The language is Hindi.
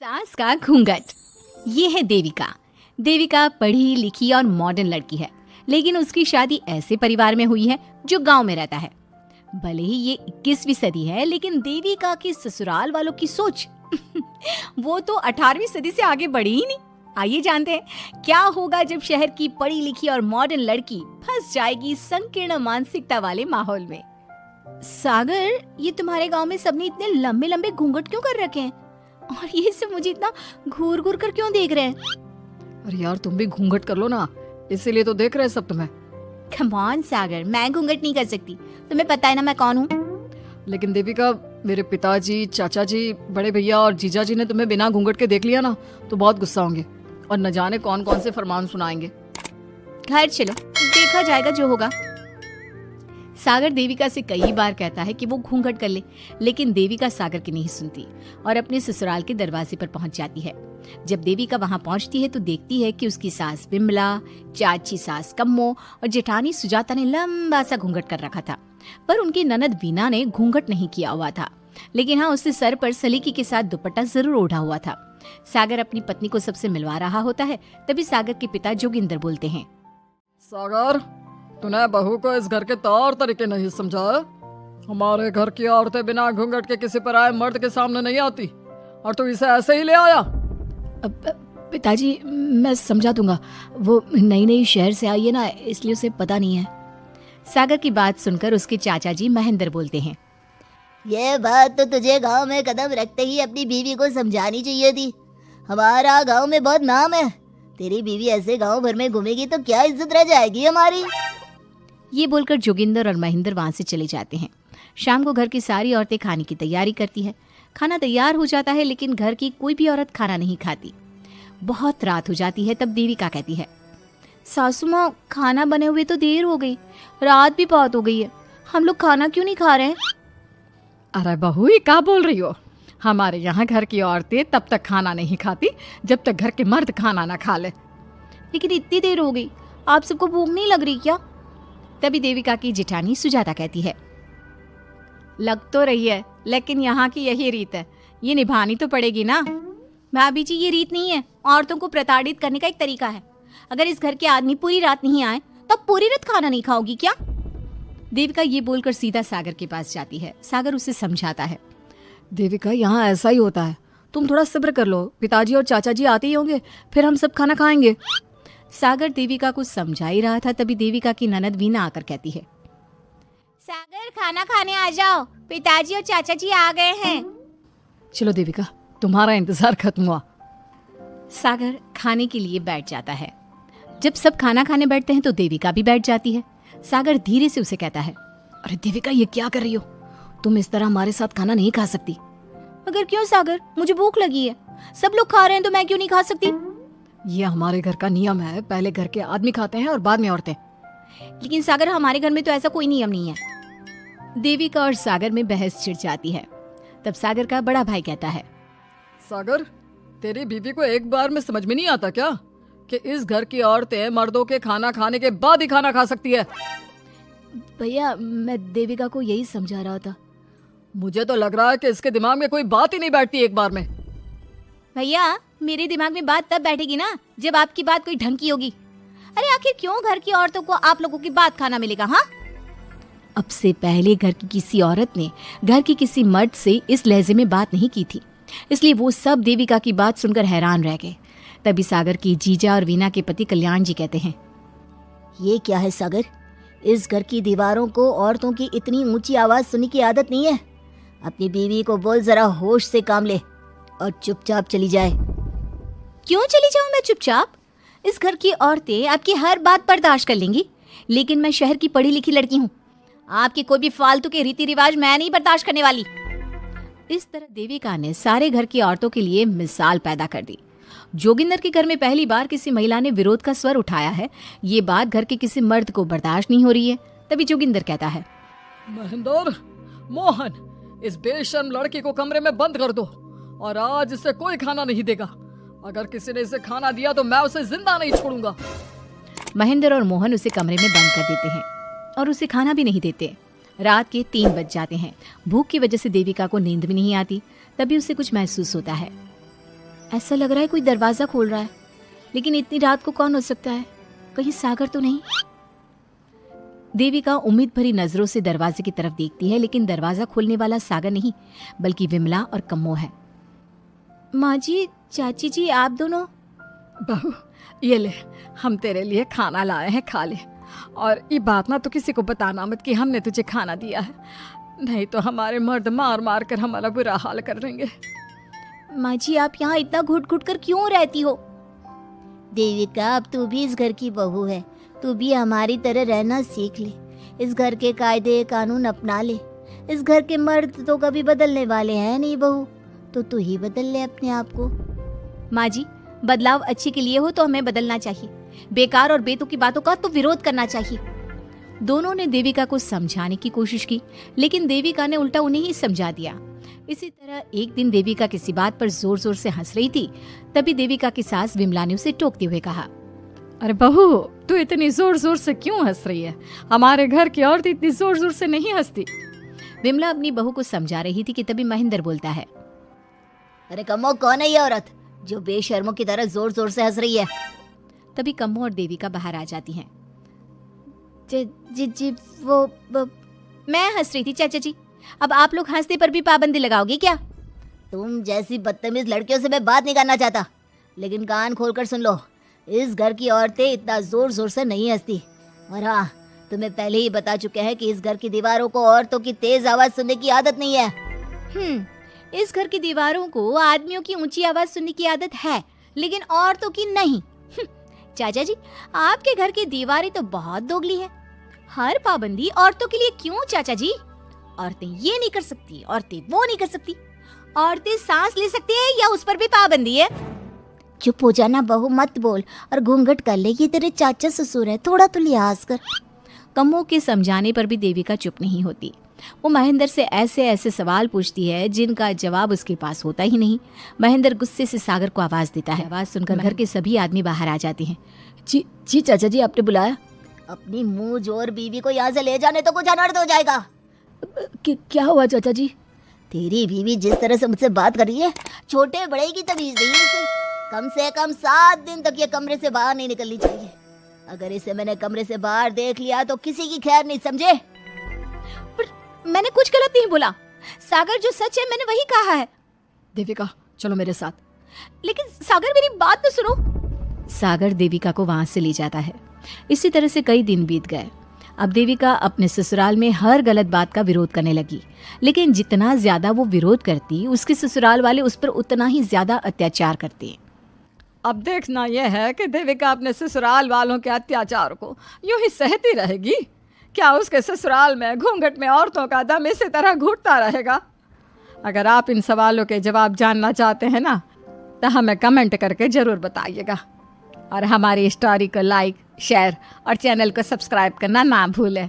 सास का घूंघट। ये है देविका। देविका पढ़ी लिखी और मॉडर्न लड़की है, लेकिन उसकी शादी ऐसे परिवार में हुई है जो गांव में रहता है। भले ही ये 21वीं सदी है, लेकिन देविका की ससुराल वालों की सोच वो तो 18वीं सदी से आगे बढ़ी ही नहीं। आइए जानते हैं क्या होगा जब शहर की पढ़ी लिखी और मॉडर्न लड़की फंस जाएगी संकीर्ण मानसिकता वाले माहौल में। सागर, ये तुम्हारे गांव में सबने इतने लंबे लंबे घूंघट क्यों कर रखे हैं? और ये सब मुझे इतना घूर घूर कर क्यों देख रहे हैं? अरे यार, तुम भी घूंघट कर लो ना, इसीलिए तो देख रहे हैं सब तुम्हें। कम ऑन सागर, मैं घूंघट नहीं कर सकती। तुम्हें पता है ना मैं कौन हूँ। लेकिन देविका, मेरे पिताजी, चाचा जी, बड़े भैया और जीजा जी ने तुम्हें बिना घूंघट के देख लिया ना तो बहुत गुस्सा होंगे और न जाने कौन कौन से फरमान सुनाएंगे। घर चलो, देखा जाएगा जो होगा। सागर देविका से कई बार कहता है कि वो घूंघट कर ले, लेकिन देविका सागर की नहीं सुनती और अपने ससुराल के दरवाजे पर पहुंच जाती है। जब देविका वहां पहुंचती है तो देखती है कि उसकी सास बिमला, चाची सास कम्मो और जेठानी सुजाता ने लंबा सा घूंघट कर रखा था, पर उनकी ननद वीना ने घूंघट नहीं किया हुआ था। लेकिन हाँ, उसने सर पर सलीकी के साथ दुपट्टा जरूर ओढ़ा हुआ था। सागर अपनी पत्नी को सबसे मिलवा रहा होता है, तभी सागर के पिता जोगिंदर बोलते हैं, सागर, तूने बहू को इस घर के तौर तरीके नहीं समझा। हमारे घर की औरतें बिना घूंघट के किसी पर आए मर्द के सामने नहीं आती और तू इसे ऐसे ही ले आया। पिताजी, मैं समझा दूंगा। वो नई नई शहर से आई है ना, इसलिए उसे पता नहीं है। सागर की बात सुनकर उसके चाचा जी महेंद्र बोलते हैं, ये बात तो तुझे गांव में कदम रखते ही अपनी बीवी को समझानी चाहिए थी। हमारा गांव में बहुत नाम है। तेरी बीवी ऐसे गांव भर में घूमेगी तो क्या इज्जत रह जाएगी हमारी। ये बोलकर जोगिंदर और महेंद्र वहां से चले जाते हैं। शाम को घर की सारी औरतें खाने की तैयारी करती है। खाना तैयार हो जाता है, लेकिन घर की कोई भी औरत खाना नहीं खाती। बहुत रात हो जाती है, तब देविका कहती है, सासू माँ, खाना बने हुए तो देर हो गई, रात भी बहुत हो गई है, हम लोग खाना क्यों नहीं खा रहे हैं? अरे बहू, ये क्या बोल रही हो? हमारे यहाँ घर की औरतें तब तक खाना नहीं खाती जब तक घर के मर्द खाना ना खा ले। लेकिन इतनी देर हो गई, आप सबको भूख नहीं लग रही क्या? तभी देविका की जेठानी सुजाता कहती है, लग तो रही है, लेकिन यहाँ की यही रीत है, ये निभानी तो पड़ेगी ना। भाभी जी, ये रीत नहीं है, औरतों को प्रताड़ित करने का एक तरीका है। अगर इस घर के आदमी पूरी रात नहीं आए तो पूरी रात खाना नहीं खाओगी क्या? देविका ये बोलकर सीधा सागर के पास जाती है। सागर उसे समझाता है, देविका, यहाँ ऐसा ही होता है, तुम थोड़ा सब्र कर लो, पिताजी और चाचा जी आते ही होंगे, फिर हम सब खाना खाएंगे। सागर देविका को समझा ही रहा था, तभी देविका की ननद वीना आकर कहती है, सागर, खाना खाने आ जाओ, पिताजी और चाचा जी आ गए हैं। चलो देविका, तुम्हारा इंतजार खत्म हुआ। सागर खाने के लिए बैठ जाता है। जब सब खाना खाने बैठते हैं तो देविका भी बैठ जाती है। सागर धीरे से उसे कहता है, अरे देविका, ये क्या कर रही हो? तुम इस तरह हमारे साथ खाना नहीं खा सकती। मगर क्यों सागर? मुझे भूख लगी है, सब लोग खा रहे हैं तो मैं क्यों नहीं खा सकती? ये हमारे घर का नियम है, पहले घर के आदमी खाते हैं और बाद में औरतें। लेकिन सागर, हमारे घर में तो ऐसा कोई नियम नहीं है। देविका और सागर में बहस छिड़ जाती है। तब सागर का बड़ा भाई कहता है, सागर, तेरी बीवी को एक बार में समझ में नहीं आता क्या कि इस घर की औरतें मर्दों के खाना खाने के बाद ही खाना खा सकती है? भैया, मैं देविका को यही समझा रहा था। मुझे तो लग रहा है कि इसके दिमाग में कोई बात ही नहीं बैठती एक बार में। भैया, मेरे दिमाग में बात तब बैठेगी ना जब आपकी बात कोई ढंग की होगी। अरे आखिर क्यों घर की औरतों को आप लोगों की बात खाना मिलेगा? हाँ, अब से पहले घर की किसी औरत ने घर की किसी मर्द से इस लहजे में बात नहीं की थी, इसलिए वो सब देविका की बात सुनकर हैरान रह गए। तभी सागर की जीजा और वीना के पति कल्याण जी कहते हैं, ये क्या है सागर? इस घर की दीवारों को औरतों की इतनी ऊंची आवाज सुनने की आदत नहीं है। अपनी बीवी को बोल जरा होश से काम ले और चुपचाप चली जाए। क्यों चली जाऊं मैं चुपचाप? इस घर की औरतें आपकी हर बात बर्दाश्त कर लेंगी, लेकिन मैं शहर की पढ़ी लिखी लड़की हूँ। आपके कोई भी फालतू के रीति रिवाज मैं नहीं बर्दाश्त करने वाली। इस तरह देविका ने सारे घर की औरतों के लिए मिसाल पैदा कर दी। जोगिंदर के घर में पहली बार किसी महिला ने विरोध का स्वर उठाया है। ये बात घर के किसी मर्द को बर्दाश्त नहीं हो रही है। तभी जोगिंदर कहता है, महेंद्र, मोहन, इस बेशर्म लड़की को कमरे में बंद कर दो और आज इसे कोई खाना नहीं देगा। अगर किसी ने इसे खाना दिया तो मैं उसे जिंदा नहीं छोड़ूंगा। महेंद्र और मोहन उसे कमरे में बंद कर देते हैं और उसे खाना भी नहीं देते। रात के 3 बज जाते हैं। भूख की वजह से देविका को नींद भी नहीं आती। तभी उसे कुछ महसूस होता है। ऐसा लग रहा है कोई दरवाजा खोल रहा है, लेकिन इतनी रात को कौन हो सकता है? कहीं सागर तो नहीं? देविका उम्मीद भरी नजरों से दरवाजे की तरफ देखती है, लेकिन दरवाजा खोलने वाला सागर नहीं बल्कि विमला और कम्मो है। माँ जी, चाची जी, आप दोनों? बहू ये ले, हम तेरे लिए खाना लाए हैं, खा ले। और ये बात ना तो किसी को बताना मत कि हमने तुझे खाना दिया है, नहीं तो हमारे मर्द मार मार कर हमारा बुरा हाल कर देंगे। माँ जी, आप यहाँ इतना घुट घुट कर क्यों रहती हो? देविका, अब तू भी इस घर की बहू है, तू भी हमारी तरह रहना सीख ले। इस घर के कायदे कानून अपना ले। इस घर के मर्द तो कभी बदलने वाले हैं नहीं बहू, तो तू ही बदल ले अपने आप को। माँ जी, बदलाव अच्छे के लिए हो तो हमें बदलना चाहिए, बेकार और बेतुकी बातों का तो विरोध करना चाहिए। दोनों ने देविका को समझाने की कोशिश की, लेकिन देविका ने उल्टा उन्हें ही समझा दिया। इसी तरह एक दिन देविका किसी बात पर जोर जोर से हंस रही थी। तभी देविका की सास विमला ने उसे टोकते हुए कहा, अरे बहू, तू इतनी जोर जोर से क्यों हंस रही है? हमारे घर की औरत इतनी जोर जोर से नहीं हंसती। विमला अपनी बहू को समझा रही थी कि तभी महेंद्र बोलता है, अरे कम्मो, कौन है ये औरत जो बेशर्मों की तरह जोर जोर से हंस रही है? तभी कम्मो और देविका बाहर आ जाती हैं। जी वो मैं हंस रही थी चाचा जी, अब आप लोग हंसने पर भी पाबंदी लगाओगे क्या? तुम जैसी बदतमीज लड़कियों से मैं बात नहीं करना चाहता, लेकिन कान खोलकर सुन लो, इस घर की औरतें इतना जोर जोर से नहीं हंसती। और हाँ, तुम्हें पहले ही बता चुके हैं कि इस घर की दीवारों को औरतों की तेज आवाज सुनने की आदत नहीं है। इस घर की दीवारों को आदमियों की ऊंची आवाज सुनने की आदत है, लेकिन औरतों की नहीं। चाचा जी, आपके घर की दीवारें तो बहुत दोगली हैं। हर पाबंदी औरतों के लिए क्यों चाचा जी? औरतें ये नहीं कर सकती, औरतें वो नहीं कर सकती, औरतें सांस ले सकती है या उस पर भी पाबंदी है? चुप हो जाना बहू, मत बोल और घूंघट कर ले, ये तेरे चाचा ससुर है, थोड़ा तो लिहाज कर। कम्मो के समझाने पर भी देविका चुप नहीं होती। वो महेंद्र से ऐसे ऐसे सवाल पूछती है जिनका जवाब उसके पास होता ही नहीं। महेंद्र गुस्से से सागर को आवाज देता है। आवाज सुनकर घर के सभी आदमी बाहर आ जाते हैं। जी चाचा जी, आपने बुलाया? अपनी मुंह जोर बीवी को यहाँ से ले जाने तो कुछ अनर्थ हो जाएगा। क्या हुआ चाचा जी? तेरी बीवी जिस तरह से मुझसे बात कर रही है, छोटे बड़े की तमीज नहीं है इसे। कम से कम 7 दिन तक ये कमरे से बाहर नहीं निकलनी चाहिए। अगर इसे मैंने कमरे से बाहर देख लिया तो किसी की खैर नहीं, समझे? पर मैंने कुछ गलत नहीं बोला। सागर, जो सच है मैंने वही कहा है। देविका, चलो मेरे साथ। लेकिन सागर, मेरी बात तो सुनो। सागर देविका को वहां से ले जाता है। इसी तरह से कई दिन बीत गए। अब देविका अपने ससुराल में हर गलत बात का विरोध करने लगी, लेकिन जितना ज्यादा वो विरोध करती, उसके ससुराल वाले उस पर उतना ही ज्यादा अत्याचार करते। अब देखना यह है कि देविका अपने ससुराल वालों के अत्याचार को यूं ही सहती रहेगी। क्या उसके ससुराल में घूंघट में औरतों का दम इसी तरह घुटता रहेगा? अगर आप इन सवालों के जवाब जानना चाहते हैं ना, तो हमें कमेंट करके ज़रूर बताइएगा। और हमारी स्टोरी को लाइक, शेयर और चैनल को सब्सक्राइब करना ना भूलें।